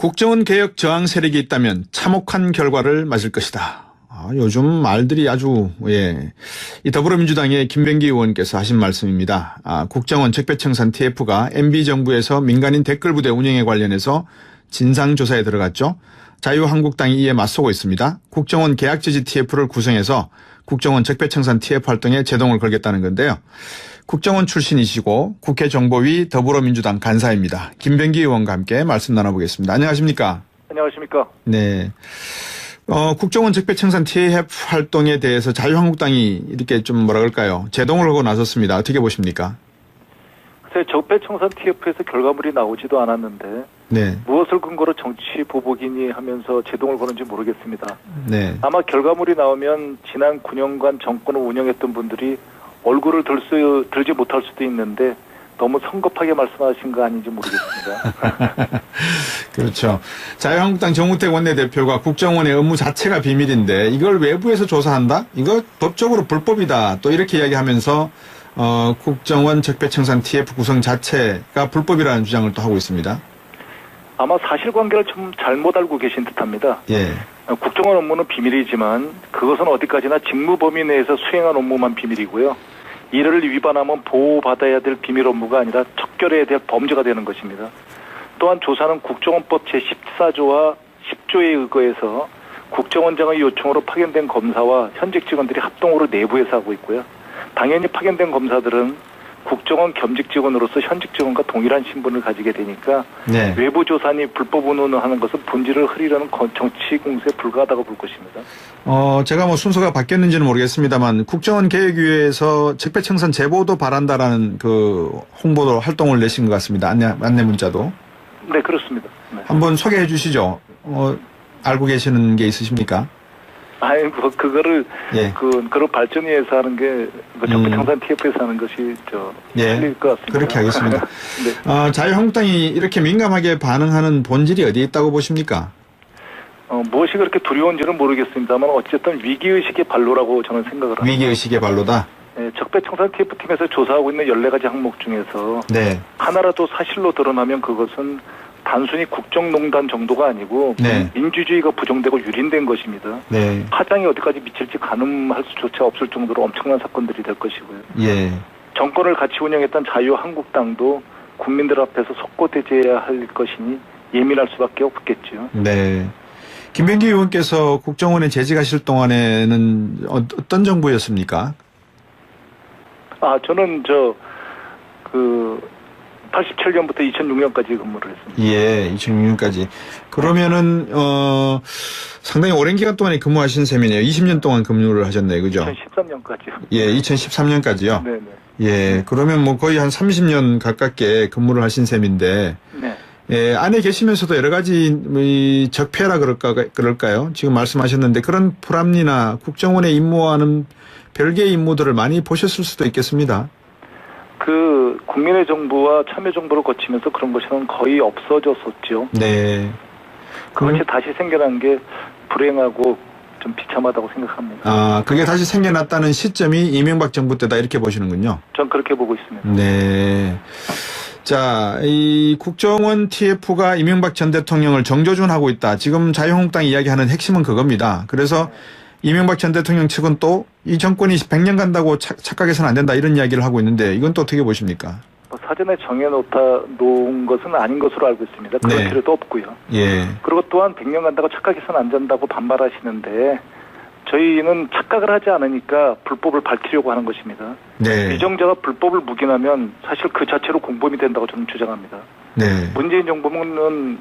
국정원 개혁 저항 세력이 있다면 참혹한 결과를 맞을 것이다. 요즘 말들이 아주 이 더불어민주당의 김병기 의원께서 하신 말씀입니다. 국정원 적폐청산 TF가 MB정부에서 민간인 댓글부대 운영에 관련해서 진상조사에 들어갔죠. 자유한국당이 이에 맞서고 있습니다. 국정원 계약지지 TF를 구성해서 국정원 적폐청산 TF 활동에 제동을 걸겠다는 건데요. 국정원 출신이시고 국회 정보위 더불어민주당 간사입니다. 김병기 의원과 함께 말씀 나눠보겠습니다. 안녕하십니까? 안녕하십니까? 네. 국정원 적폐청산 TF 활동에 대해서 자유한국당이 이렇게 좀 뭐라 그럴까요? 제동을 하고 나섰습니다. 어떻게 보십니까? 글쎄, 적폐청산 TF에서 결과물이 나오지도 않았는데 네. 무엇을 근거로 정치 보복이니 하면서 제동을 거는지 모르겠습니다. 네. 아마 결과물이 나오면 지난 9년간 정권을 운영했던 분들이 얼굴을 들지 못할 수도 있는데 너무 성급하게 말씀하신 거 아닌지 모르겠습니다. 그렇죠. 자유한국당 정우택 원내대표가 국정원의 업무 자체가 비밀인데 이걸 외부에서 조사한다? 이거 법적으로 불법이다. 또 이렇게 이야기하면서 국정원 적폐청산 TF 구성 자체가 불법이라는 주장을 또 하고 있습니다. 아마 사실관계를 좀 잘못 알고 계신 듯합니다. 예. 국정원 업무는 비밀이지만 그것은 어디까지나 직무 범위 내에서 수행한 업무만 비밀이고요. 이를 위반하면 보호받아야 될 비밀 업무가 아니라 척결해야 될 범죄가 되는 것입니다. 또한 조사는 국정원법 제14조와 10조에 의거해서 국정원장의 요청으로 파견된 검사와 현직 직원들이 합동으로 내부에서 하고 있고요. 당연히 파견된 검사들은 국정원 겸직 직원으로서 현직 직원과 동일한 신분을 가지게 되니까 네. 외부 조사니 불법 운운하는 것은 본질을 흐리려는 정치 공세에 불과하다고 볼 것입니다. 제가 뭐 순서가 바뀌었는지는 모르겠습니다만 국정원 계획위에서 적폐청산 제보도 바란다라는 그 홍보도 활동을 내신 것 같습니다. 안내 문자도. 네, 그렇습니다. 네. 한번 소개해 주시죠. 알고 계시는 게 있으십니까? 아니, 그거를, 예. 그런 발전위에서 하는 게, 적폐청산 TF에서 하는 것이, 틀릴 것 같습니다. 그렇게 하겠습니다. 네. 자유한국당이 이렇게 민감하게 반응하는 본질이 어디에 있다고 보십니까? 무엇이 그렇게 두려운지는 모르겠습니다만, 어쨌든 위기의식의 발로라고 저는 생각을 합니다. 위기의식의 발로다? 네, 적폐청산 TF팀에서 조사하고 있는 14가지 항목 중에서, 네. 하나라도 사실로 드러나면 그것은 단순히 국정농단 정도가 아니고 네. 민주주의가 부정되고 유린된 것입니다. 네. 파장이 어디까지 미칠지 가늠할 수조차 없을 정도로 엄청난 사건들이 될 것이고요. 예. 정권을 같이 운영했던 자유한국당도 국민들 앞에서 속고대죄해야 할 것이니 예민할 수밖에 없겠죠. 네. 김병기 의원께서 국정원에 재직하실 동안에는 어떤 정부였습니까? 저는 87년부터 2006년까지 근무를 했습니다. 예, 2006년까지. 그러면은, 상당히 오랜 기간 동안에 근무하신 셈이네요. 20년 동안 근무를 하셨네요. 그죠? 2013년까지요. 예, 2013년까지요. 네네. 예, 그러면 뭐 거의 한 30년 가깝게 근무를 하신 셈인데, 네. 예, 안에 계시면서도 여러 가지 적폐라 그럴까요? 지금 말씀하셨는데 그런 불합리나 국정원의 임무와는 별개의 임무들을 많이 보셨을 수도 있겠습니다. 국민의 정부와 참여 정부를 거치면서 그런 것은 거의 없어졌었죠. 네. 그것이 다시 생겨난 게 불행하고 좀 비참하다고 생각합니다. 그게 다시 생겨났다는 시점이 이명박 정부 때다 이렇게 보시는군요. 전 그렇게 보고 있습니다. 네. 자, 이 국정원 TF가 이명박 전 대통령을 정조준하고 있다. 지금 자유한국당이 이야기하는 핵심은 그겁니다. 그래서 이명박 전 대통령 측은 또 이 정권이 100년 간다고 착각해서는 안 된다 이런 이야기를 하고 있는데 이건 또 어떻게 보십니까? 사전에 정해놓은 것은 아닌 것으로 알고 있습니다. 그럴 네. 필요도 없고요. 예. 그리고 또한 100년 간다고 착각해서는 안 된다고 반발하시는데 저희는 착각을 하지 않으니까 불법을 밝히려고 하는 것입니다. 네. 위정자가 불법을 묵인하면 사실 그 자체로 공범이 된다고 저는 주장합니다. 네. 문재인 정부는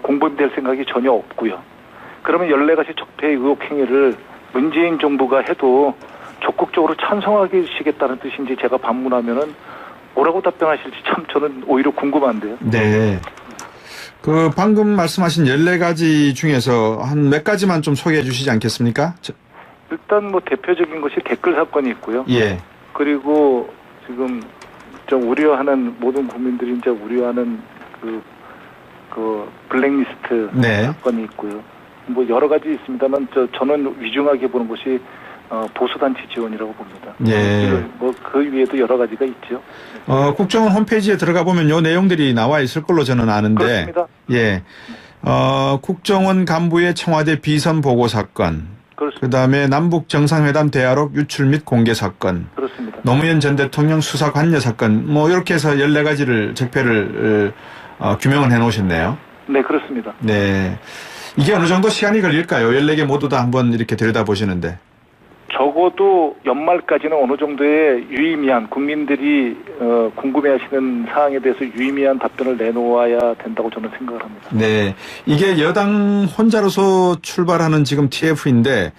공범이 될 생각이 전혀 없고요. 그러면 14가지 적폐 의혹 행위를 문재인 정부가 해도 적극적으로 찬성하시겠다는 뜻인지 제가 반문하면은 뭐라고 답변하실지 참 저는 오히려 궁금한데요. 네. 방금 말씀하신 14가지 중에서 한 몇 가지만 좀 소개해 주시지 않겠습니까? 일단 대표적인 것이 댓글 사건이 있고요. 예. 그리고 지금 좀 우려하는 모든 국민들이 이제 우려하는 그 블랙리스트 네. 사건이 있고요. 여러 가지 있습니다만 저는 위중하게 보는 것이 보수단체 지원이라고 봅니다. 예. 그 위에도 여러 가지가 있죠. 국정원 홈페이지에 들어가 보면 요 내용들이 나와 있을 걸로 저는 아는데. 그렇습니다. 예. 국정원 간부의 청와대 비선 보고 사건, 그렇습니다. 그다음에 남북 정상회담 대화록 유출 및 공개 사건, 그렇습니다. 노무현 전 대통령 수사 관여 사건, 뭐 이렇게 해서 14가지를 적폐를 규명을 해놓으셨네요. 네, 그렇습니다. 네. 이게 어느 정도 시간이 걸릴까요? 14개 모두 다 한번 이렇게 들여다보시는데. 적어도 연말까지는 어느 정도의 유의미한 국민들이 궁금해하시는 사항에 대해서 유의미한 답변을 내놓아야 된다고 저는 생각을 합니다. 네. 이게 여당 혼자로서 출발하는 지금 TF인데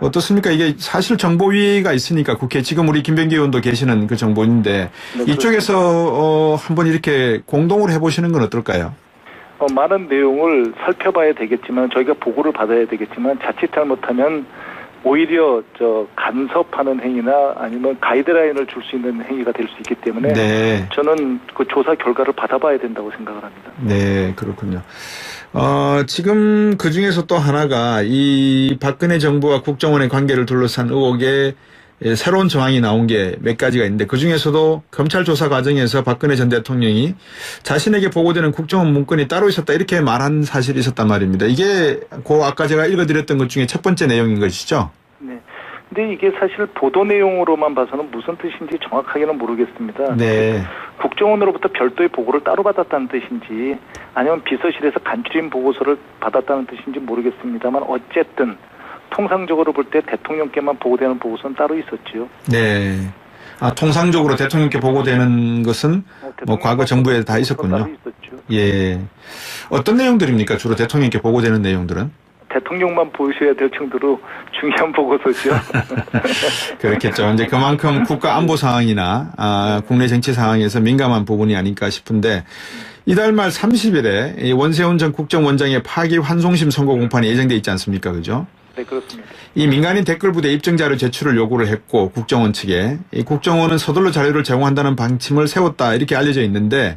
어떻습니까? 이게 사실 정보위가 있으니까 국회 지금 우리 김병기 의원도 계시는 그 정보인데 네, 이쪽에서 한번 이렇게 공동으로 해보시는 건 어떨까요? 많은 내용을 살펴봐야 되겠지만 저희가 보고를 받아야 되겠지만 자칫 잘못하면 오히려 간섭하는 행위나 아니면 가이드라인을 줄 수 있는 행위가 될 수 있기 때문에 네. 저는 그 조사 결과를 받아봐야 된다고 생각을 합니다. 네, 그렇군요. 지금 그 중에서 또 하나가 이 박근혜 정부와 국정원의 관계를 둘러싼 의혹에 새로운 정황이 나온 게 몇 가지가 있는데 그 중에서도 검찰 조사 과정에서 박근혜 전 대통령이 자신에게 보고되는 국정원 문건이 따로 있었다 이렇게 말한 사실이 있었단 말입니다. 이게 아까 제가 읽어드렸던 것 중에 첫 번째 내용인 것이죠? 네. 근데 이게 사실 보도 내용으로만 봐서는 무슨 뜻인지 정확하게는 모르겠습니다. 네. 국정원으로부터 별도의 보고를 따로 받았다는 뜻인지 아니면 비서실에서 간추린 보고서를 받았다는 뜻인지 모르겠습니다만 어쨌든 통상적으로 볼 때 대통령께만 보고되는 보고서는 따로 있었지요. 네. 통상적으로 대통령께 보고되는 것은 뭐 과거 정부에 다 있었군요. 따로 있었죠. 예. 어떤 내용들입니까? 주로 대통령께 보고되는 내용들은? 대통령만 보셔야 될 정도로 중요한 보고서죠. 그렇겠죠. 이제 그만큼 국가 안보 상황이나 국내 정치 상황에서 민감한 부분이 아닐까 싶은데 이달 말 30일에 원세훈 전 국정원장의 파기 환송심 선고 공판이 예정돼 있지 않습니까? 그죠? 네, 그렇습니다. 이 민간인 댓글부대 입증자료 제출을 요구를 했고 국정원 측에 이 국정원은 서둘러 자료를 제공한다는 방침을 세웠다 이렇게 알려져 있는데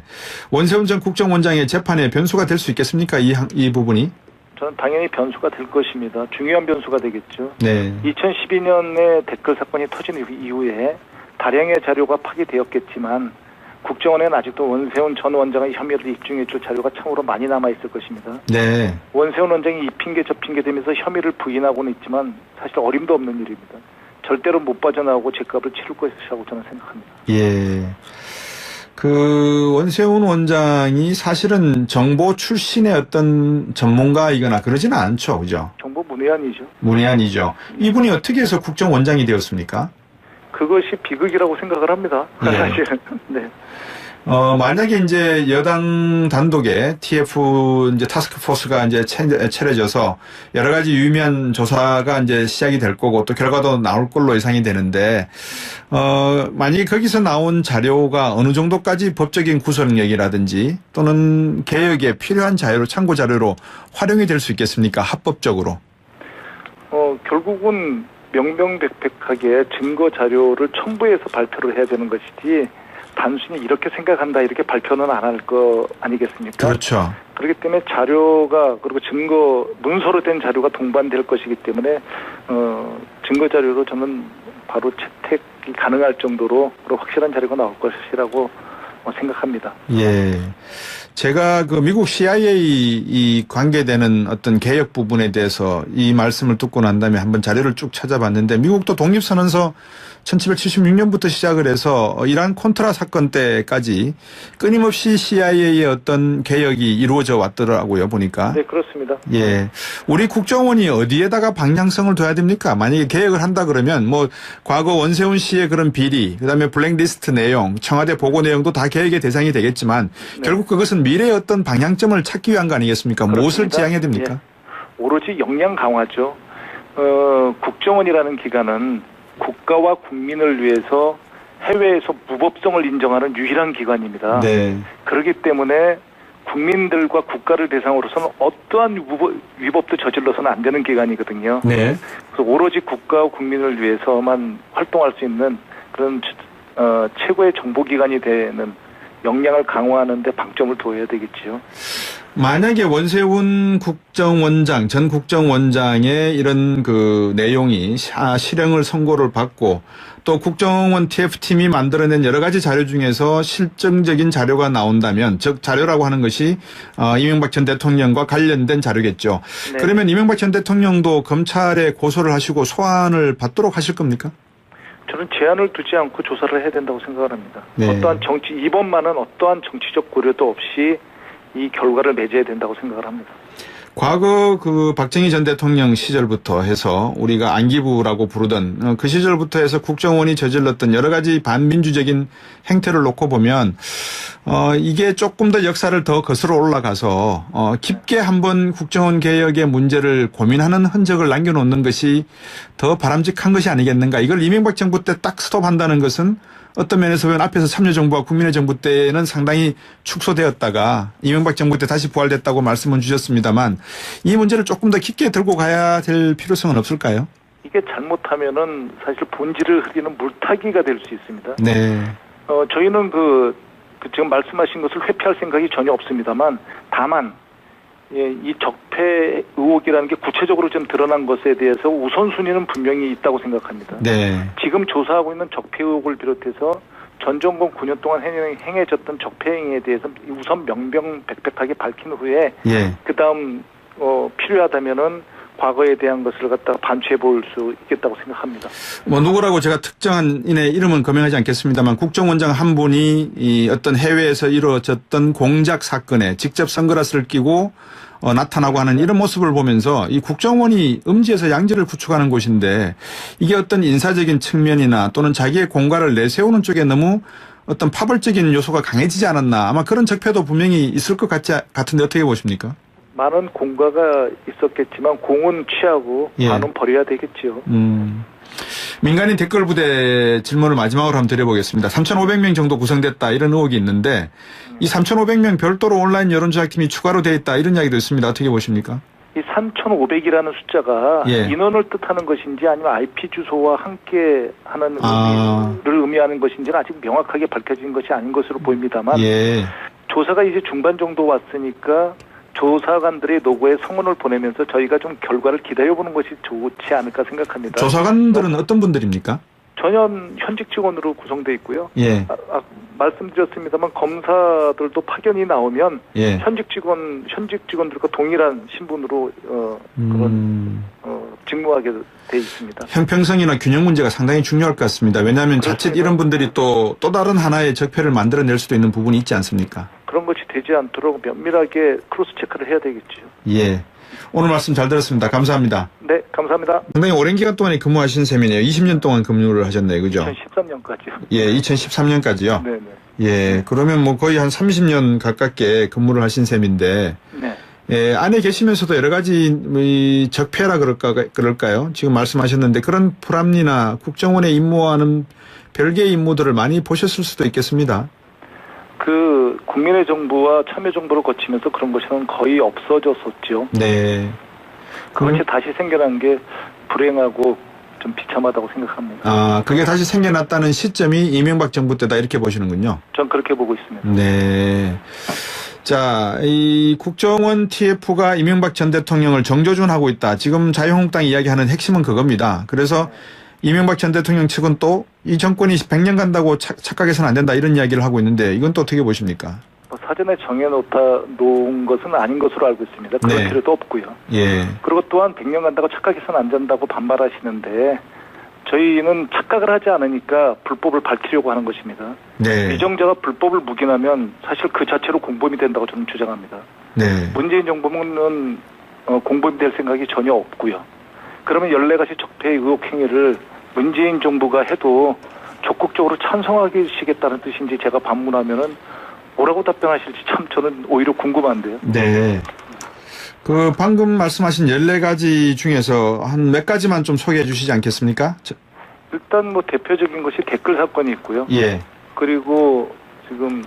원세훈 전 국정원장의 재판에 변수가 될 수 있겠습니까? 이 부분이? 저는 당연히 변수가 될 것입니다. 중요한 변수가 되겠죠. 네. 2012년에 댓글 사건이 터진 이후에 다량의 자료가 파기되었겠지만 국정원에는 아직도 원세훈 전 원장의 혐의를 입증해줄 자료가 참으로 많이 남아있을 것입니다. 네. 원세훈 원장이 이 핑계 저 핑계 대면서 혐의를 부인하고는 있지만 사실 어림도 없는 일입니다. 절대로 못 빠져나오고 죄값을 치를 것이라고 저는 생각합니다. 예. 그 원세훈 원장이 사실은 정보 출신의 어떤 전문가이거나 그러지는 않죠. 그죠? 정보 문외한이죠. 문외한이죠. 이분이 어떻게 해서 국정원장이 되었습니까? 그것이 비극이라고 생각을 합니다. 네. 사실은. 네. 만약에 이제 여당 단독의 TF 이제 타스크포스가 이제 차려져서 여러 가지 유의미한 조사가 이제 시작이 될 거고 또 결과도 나올 걸로 예상이 되는데, 만약에 거기서 나온 자료가 어느 정도까지 법적인 구속력이라든지 또는 개혁에 필요한 자료로, 참고 자료로 활용이 될 수 있겠습니까? 합법적으로. 결국은 명명백백하게 증거 자료를 첨부해서 발표를 해야 되는 것이지 단순히 이렇게 생각한다 이렇게 발표는 안 할 거 아니겠습니까? 그렇죠. 그렇기 때문에 자료가 그리고 증거 문서로 된 자료가 동반될 것이기 때문에 증거 자료로 저는 바로 채택이 가능할 정도로 확실한 자료가 나올 것이라고 생각합니다. 예. 제가 그 미국 CIA 이 관계되는 어떤 개혁 부분에 대해서 이 말씀을 듣고 난 다음에 한번 자료를 쭉 찾아봤는데 미국도 독립선언서 1776년부터 시작을 해서 이란 콘트라 사건 때까지 끊임없이 CIA의 어떤 개혁이 이루어져 왔더라고요, 보니까. 네, 그렇습니다. 예. 우리 국정원이 어디에다가 방향성을 둬야 됩니까? 만약에 개혁을 한다 그러면 뭐 과거 원세훈 씨의 그런 비리, 그다음에 블랙리스트 내용, 청와대 보고 내용도 다 개혁의 대상이 되겠지만 네. 결국 그것은 미래의 어떤 방향점을 찾기 위한 거 아니겠습니까? 그렇습니다. 무엇을 지향해야 됩니까? 예. 오로지 역량 강화죠. 국정원이라는 기관은 국가와 국민을 위해서 해외에서 무법성을 인정하는 유일한 기관입니다. 네. 그렇기 때문에 국민들과 국가를 대상으로서는 어떠한 위법도 저질러서는 안 되는 기관이거든요. 네. 그래서 오로지 국가와 국민을 위해서만 활동할 수 있는 그런 최고의 정보기관이 되는 역량을 강화하는 데 방점을 둬야 되겠지요. 만약에 원세훈 국정원장, 전 국정원장의 이런 그 내용이 실형을 선고를 받고 또 국정원 TF팀이 만들어낸 여러 가지 자료 중에서 실증적인 자료가 나온다면, 즉 자료라고 하는 것이 이명박 전 대통령과 관련된 자료겠죠. 네. 그러면 이명박 전 대통령도 검찰에 고소를 하시고 소환을 받도록 하실 겁니까? 저는 제한을 두지 않고 조사를 해야 된다고 생각을 합니다. 네. 이번만은 어떠한 정치적 고려도 없이 이 결과를 맺어야 된다고 생각을 합니다. 과거 그 박정희 전 대통령 시절부터 해서 우리가 안기부라고 부르던 그 시절부터 해서 국정원이 저질렀던 여러 가지 반민주적인 행태를 놓고 보면 이게 조금 더 역사를 더 거슬러 올라가서 깊게 한번 국정원 개혁의 문제를 고민하는 흔적을 남겨놓는 것이 더 바람직한 것이 아니겠는가. 이걸 이명박 정부 때 딱 스톱한다는 것은 어떤 면에서 보면 앞에서 참여정부와 국민의 정부 때는 상당히 축소되었다가 이명박 정부 때 다시 부활됐다고 말씀을 주셨습니다만 이 문제를 조금 더 깊게 들고 가야 될 필요성은 없을까요? 이게 잘못하면은 사실 본질을 흐리는 물타기가 될 수 있습니다. 네. 저희는 지금 말씀하신 것을 회피할 생각이 전혀 없습니다만 다만 이 적폐 의혹이라는 게 구체적으로 좀 드러난 것에 대해서 우선순위는 분명히 있다고 생각합니다. 네. 지금 조사하고 있는 적폐 의혹을 비롯해서 전 정권 9년 동안 행해졌던 적폐 행위에 대해서 우선 명명백백하게 밝힌 후에 예. 그다음 필요하다면은 과거에 대한 것을 갖다가 반추해 볼 수 있겠다고 생각합니다. 뭐 누구라고 제가 특정한 인의 이름은 거명하지 않겠습니다만 국정원장 한 분이 이 어떤 해외에서 이루어졌던 공작 사건에 직접 선글라스를 끼고 나타나고 하는 이런 모습을 보면서 이 국정원이 음지에서 양지를 구축하는 곳인데 이게 어떤 인사적인 측면이나 또는 자기의 공과를 내세우는 쪽에 너무 어떤 파벌적인 요소가 강해지지 않았나. 아마 그런 적폐도 분명히 있을 것 같은데 어떻게 보십니까? 많은 공과가 있었겠지만 공은 취하고 예. 반은 버려야 되겠지요. 민간인 댓글 부대 질문을 마지막으로 한번 드려보겠습니다. 3,500명 정도 구성됐다 이런 의혹이 있는데 이 3,500명 별도로 온라인 여론조작팀이 추가로 돼 있다 이런 이야기도 있습니다. 어떻게 보십니까? 이 3,500이라는 숫자가 예. 인원을 뜻하는 것인지 아니면 IP 주소와 함께 하는 의미를 의미하는 것인지는 아직 명확하게 밝혀진 것이 아닌 것으로 보입니다만 예. 조사가 이제 중반 정도 왔으니까 조사관들의 노고에 성원을 보내면서 저희가 좀 결과를 기다려보는 것이 좋지 않을까 생각합니다. 조사관들은 어떤 분들입니까? 전혀 현직 직원으로 구성되어 있고요. 예. 말씀드렸습니다만 검사들도 파견이 나오면 예. 현직 직원들과 동일한 신분으로 직무하게 돼 있습니다. 형평성이나 균형 문제가 상당히 중요할 것 같습니다. 왜냐하면 자칫 이런 분들이 또 다른 하나의 적폐를 만들어낼 수도 있는 부분이 있지 않습니까? 그런 것이 되지 않도록 면밀하게 크로스 체크를 해야 되겠죠. 예. 오늘 말씀 잘 들었습니다. 감사합니다. 네, 감사합니다. 상당히 오랜 기간 동안에 근무하신 셈이네요. 20년 동안 근무를 하셨네요. 그죠? 2013년까지요. 예, 2013년까지요. 네네. 예, 그러면 뭐 거의 한 30년 가깝게 근무를 하신 셈인데, 네. 예, 안에 계시면서도 여러 가지 이 적폐라 그럴까요? 지금 말씀하셨는데 그런 불합리나 국정원에 임무하는 별개의 임무들을 많이 보셨을 수도 있겠습니다. 국민의 정부와 참여정부를 거치면서 그런 것은 거의 없어졌었죠. 네. 그것이 다시 생겨난 게 불행하고 좀 비참하다고 생각합니다. 아, 그게 다시 생겨났다는 시점이 이명박 정부 때다 이렇게 보시는군요. 전 그렇게 보고 있습니다. 네. 자, 이 국정원 TF가 이명박 전 대통령을 정조준하고 있다. 지금 자유한국당이 이야기하는 핵심은 그겁니다. 그래서 이명박 전 대통령 측은 또 이 정권이 100년 간다고 착각해서는 안 된다 이런 이야기를 하고 있는데 이건 또 어떻게 보십니까? 사전에 정해놓은 것은 아닌 것으로 알고 있습니다. 그럴 네. 필요도 없고요. 예. 그리고 또한 100년 간다고 착각해서는 안 된다고 반발하시는데 저희는 착각을 하지 않으니까 불법을 밝히려고 하는 것입니다. 네. 위정자가 불법을 묵인하면 사실 그 자체로 공범이 된다고 저는 주장합니다. 네. 문재인 정부는 공범이 될 생각이 전혀 없고요. 그러면 14가지 적폐 의혹 행위를 문재인 정부가 해도 적극적으로 찬성하시겠다는 뜻인지 제가 반문하면은 뭐라고 답변하실지 참 저는 오히려 궁금한데요. 네. 그 방금 말씀하신 14가지 중에서 한 몇 가지만 좀 소개해 주시지 않겠습니까? 일단 뭐 대표적인 것이 댓글 사건이 있고요. 예. 그리고 지금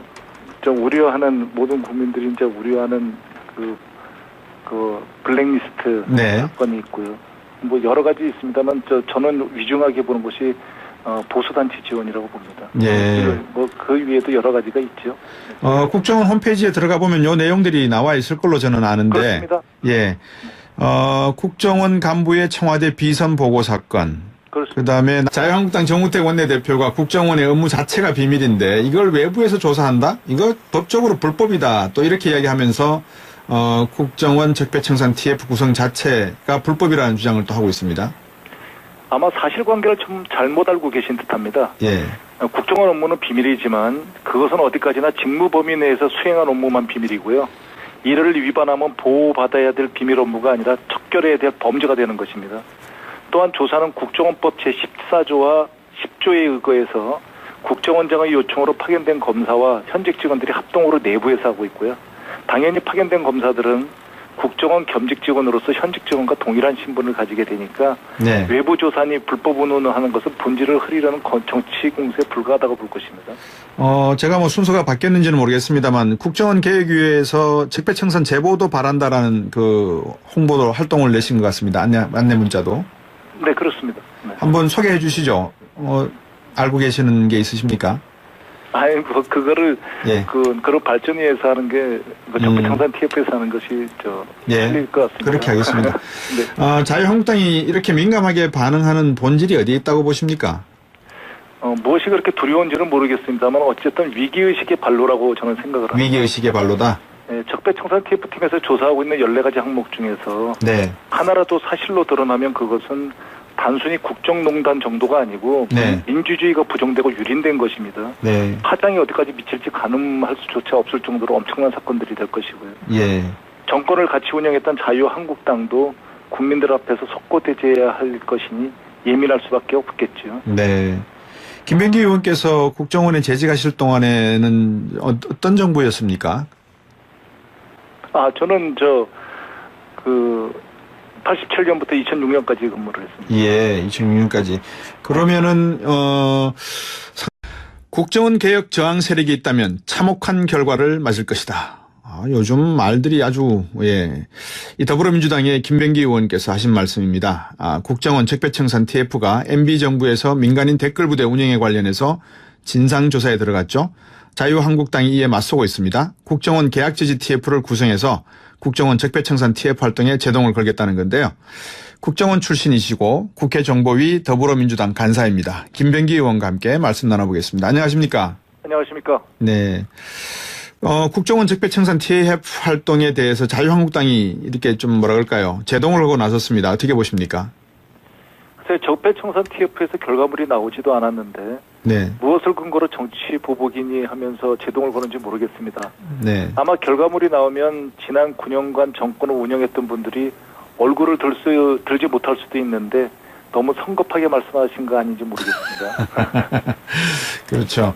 좀 우려하는 모든 국민들이 이제 우려하는 그 블랙리스트 네. 사건이 있고요. 뭐 여러 가지 있습니다만 저는 위중하게 보는 것이 보수단체 지원이라고 봅니다. 예. 그 위에도 여러 가지가 있죠. 국정원 홈페이지에 들어가 보면 요 내용들이 나와 있을 걸로 저는 아는데. 그렇습니다. 예. 국정원 간부의 청와대 비선 보고 사건. 그렇습니다. 그다음에 자유한국당 정우택 원내대표가 국정원의 업무 자체가 비밀인데 이걸 외부에서 조사한다? 이거 법적으로 불법이다. 또 이렇게 이야기하면서 국정원 적폐청산 TF 구성 자체가 불법이라는 주장을 또 하고 있습니다. 아마 사실관계를 좀 잘못 알고 계신 듯합니다. 예. 국정원 업무는 비밀이지만 그것은 어디까지나 직무 범위 내에서 수행한 업무만 비밀이고요. 이를 위반하면 보호받아야 될 비밀 업무가 아니라 척결해야 될 범죄가 되는 것입니다. 또한 조사는 국정원법 제14조와 10조에 의거해서 국정원장의 요청으로 파견된 검사와 현직 직원들이 합동으로 내부에서 하고 있고요. 당연히 파견된 검사들은 국정원 겸직 직원으로서 현직 직원과 동일한 신분을 가지게 되니까 네. 외부 조사니 불법 운운하는 것은 본질을 흐리려는 정치 공세에 불과하다고 볼 것입니다. 제가 뭐 순서가 바뀌었는지는 모르겠습니다만 국정원 계획위에서 적폐청산 제보도 바란다라는 그 홍보도 활동을 내신 것 같습니다. 안내 문자도. 네, 그렇습니다. 네. 한번 소개해 주시죠. 알고 계시는 게 있으십니까? 아니, 그거를, 예. 그런 발전위에서 하는 게, 적폐청산 TF에서 하는 것이, 예. 틀릴 것 같습니다. 그렇게 하겠습니다. 네. 자유한국당이 이렇게 민감하게 반응하는 본질이 어디에 있다고 보십니까? 무엇이 그렇게 두려운지는 모르겠습니다만, 어쨌든 위기의식의 발로라고 저는 생각을 합니다. 위기의식의 발로다? 네, 적폐청산 TF팀에서 조사하고 있는 14가지 항목 중에서, 네. 하나라도 사실로 드러나면 그것은 단순히 국정농단 정도가 아니고 네. 민주주의가 부정되고 유린된 것입니다. 네. 파장이 어디까지 미칠지 가늠할 수조차 없을 정도로 엄청난 사건들이 될 것이고요. 예. 정권을 같이 운영했던 자유한국당도 국민들 앞에서 속고대죄해야 할 것이니 예민할 수밖에 없겠죠. 네. 김병기 의원께서 국정원에 재직하실 동안에는 어떤 정부였습니까? 저는 87년부터 2006년까지 근무를 했습니다. 예, 2006년까지. 그러면은, 국정원 개혁 저항 세력이 있다면 참혹한 결과를 맞을 것이다. 요즘 말들이 아주, 예. 이 더불어민주당의 김병기 의원께서 하신 말씀입니다. 국정원 적폐청산 TF가 MB정부에서 민간인 댓글부대 운영에 관련해서 진상조사에 들어갔죠. 자유한국당이 이에 맞서고 있습니다. 국정원 계약지지 TF를 구성해서 국정원 적폐청산 TF 활동에 제동을 걸겠다는 건데요. 국정원 출신이시고 국회 정보위 더불어민주당 간사입니다. 김병기 의원과 함께 말씀 나눠보겠습니다. 안녕하십니까? 안녕하십니까? 네. 국정원 적폐청산 TF 활동에 대해서 자유한국당이 이렇게 좀 뭐라 그럴까요? 제동을 하고 나섰습니다. 어떻게 보십니까? 적폐청산 TF에서 결과물이 나오지도 않았는데 네. 무엇을 근거로 정치 보복이니 하면서 제동을 거는지 모르겠습니다. 네. 아마 결과물이 나오면 지난 9년간 정권을 운영했던 분들이 얼굴을 들지 못할 수도 있는데 너무 성급하게 말씀하신 거 아닌지 모르겠습니다. 그렇죠.